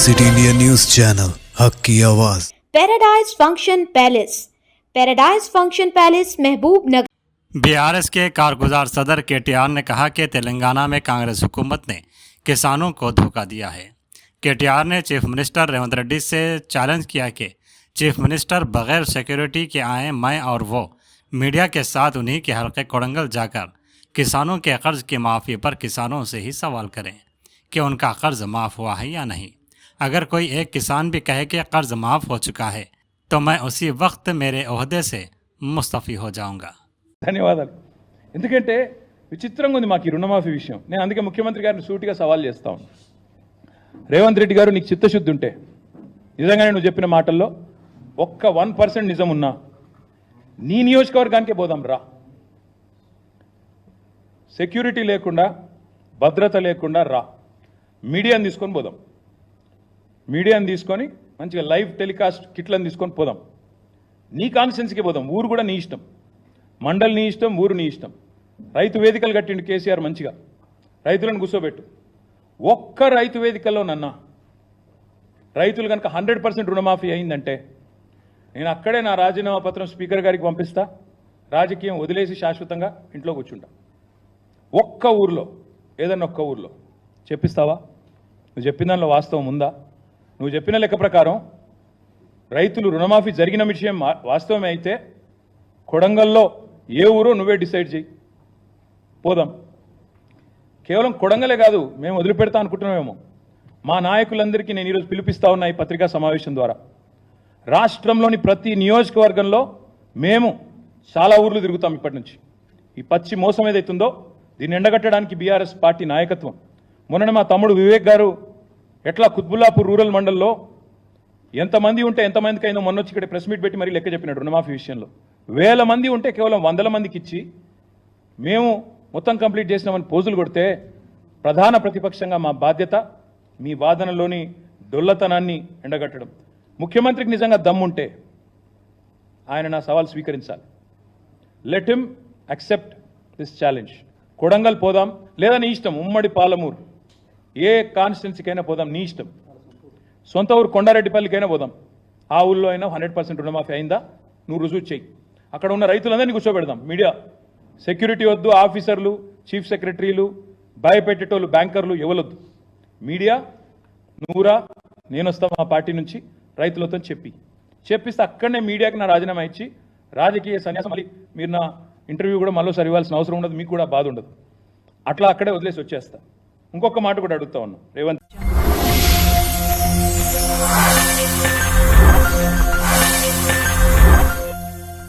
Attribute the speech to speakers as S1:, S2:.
S1: City India news channel हक की आवाज।
S2: Paradise function palace, paradise function palace महबूब नगर।
S3: BRS के कारगुजार सदर केटीआर ने कहा कि तेलंगाना में कांग्रेस हुकूमत ने किसानों को धोखा दिया है। केटीआर ने चीफ मिनिस्टर रेवंत रेड्डी से चैलेंज किया कि चीफ मिनिस्टर बगैर सिक्योरिटी के आए, मैं और वो मीडिया के साथ उन्हीं के हल्के कोडंगल जाकर किसानों के कर्ज की माफ़ी पर किसानों से ही सवाल करें कि उनका कर्ज माफ़ हुआ है या नहीं। अगर कोई एक किसान भी कहे कि कर्ज माफ़ हो चुका है तो मैं उसी वक्त मेरे ओहदे से मुस्तफ़ी हो जाऊंगा।
S4: ధన్యవాదాలు. ఎందుకంటే విచిత్రంగా ఉంది మాకు ఈ రుణమాఫీ విషయం. నేను అందుకే ముఖ్యమంత్రి గారిని సూటిగా సవాల్ చేస్తా ఉన్నాను. రేవంత్ రెడ్డి గారు, నీకు చిత్తశుద్ధి ఉంటే నిజంగానే నువ్వు చెప్పిన మాటల్లో ఒక్క 1% నిజం ఉన్నా నీ నియోజకవర్గానికే పోదాం రా. సెక్యూరిటీ లేకుండా, భద్రత లేకుండా రా. మీడియాని తీసుకొని పోదాం. మీడియాని తీసుకొని మంచిగా లైవ్ టెలికాస్ట్ కిట్లను తీసుకొని పోదాం. నీ కాన్స్టిట్యున్సీకి పోదాం. ఊరు కూడా నీ ఇష్టం, మండల్ నీ ఇష్టం, ఊరు నీ ఇష్టం. రైతు వేదికలు కట్టిండు కేసీఆర్, మంచిగా రైతులను కూర్చోబెట్టు. ఒక్క రైతు వేదికల్లో నన్నా రైతులు కనుక 100% రుణమాఫీ అయిందంటే నేను అక్కడే నా రాజీనామా పత్రం స్పీకర్ గారికి పంపిస్తా. రాజకీయం వదిలేసి శాశ్వతంగా ఇంట్లో కూర్చుంటా. ఒక్క ఊర్లో, ఏదన్నా ఒక్క ఊర్లో చెప్పిస్తావా? నువ్వు చెప్పిన దానిలో వాస్తవం ఉందా? నువ్వు చెప్పిన లెక్క ప్రకారం రైతులు రుణమాఫీ జరిగిన విషయం వాస్తవమే అయితే కొడంగల్లో ఏ ఊరో నువ్వే డిసైడ్ చేయి, పోదాం. కేవలం కొడంగలే కాదు, మేము వదిలిపెడతా అనుకుంటున్నామేమో. మా నాయకులందరికీ నేను ఈరోజు పిలిపిస్తా ఉన్నా ఈ పత్రికా సమావేశం ద్వారా. రాష్ట్రంలోని ప్రతి నియోజకవర్గంలో మేము చాలా ఊర్లు తిరుగుతాం ఇప్పటి నుంచి. ఈ పచ్చి మోసం ఏదైతుందో దీన్ని ఎండగట్టడానికి బీఆర్ఎస్ పార్టీ నాయకత్వం. మొన్న మా తమ్ముడు వివేక్ గారు ఎట్లా కుత్బుల్లాపూర్ రూరల్ మండల్లో ఎంతమంది ఉంటే ఎంతమందికి అయిందో మొన్న వచ్చి ఇక్కడ ప్రెస్ మీట్ పెట్టి మరీ లెక్క చెప్పినాడు. రుణమాఫీ విషయంలో 1000 మంది ఉంటే కేవలం 100 మందికి ఇచ్చి మేము మొత్తం కంప్లీట్ చేసినామని పోజులు కొడితే ప్రధాన ప్రతిపక్షంగా మా బాధ్యత మీ వాదనలోని డొల్లతనాన్ని ఎండగట్టడం. ముఖ్యమంత్రికి నిజంగా దమ్ముంటే ఆయన నా సవాల్ స్వీకరించాలి. Let him accept this challenge. Kodangal పోదాం, లేదా నీ ఇష్టం ఉమ్మడి పాలమూరు ఏ కాన్స్టిట్యున్సీకైనా పోదాం, నీ ఇష్టం. సొంత ఊరు కొండారెడ్డిపల్లికైనా పోదాం. ఆ ఊళ్ళో అయినా 100% రుణమాఫీ అయిందా నువ్వు రుజువు చేయి. అక్కడ ఉన్న రైతులందరినీ కూర్చోబెడదాం. మీడియా సెక్యూరిటీ వద్దు, ఆఫీసర్లు, చీఫ్ సెక్రటరీలు, భయపెట్టేటోళ్ళు, బ్యాంకర్లు ఎవరొద్దు. మీడియా నువ్వురా, నేను వస్తా మా పార్టీ నుంచి రైతులతో చెప్పిస్తే అక్కడనే మీడియాకి నా రాజీనామా ఇచ్చి రాజకీయ సన్యాసం. మళ్ళీ మీరు నా ఇంటర్వ్యూ కూడా మళ్ళీసారి ఇవ్వాల్సిన అవసరం ఉండదు, మీకు కూడా బాధ ఉండదు. అట్లా అక్కడే వదిలేసి వచ్చేస్తా. ఇంకొక మాట కూడా అడుగుతా ఉన్నా రేవంత్.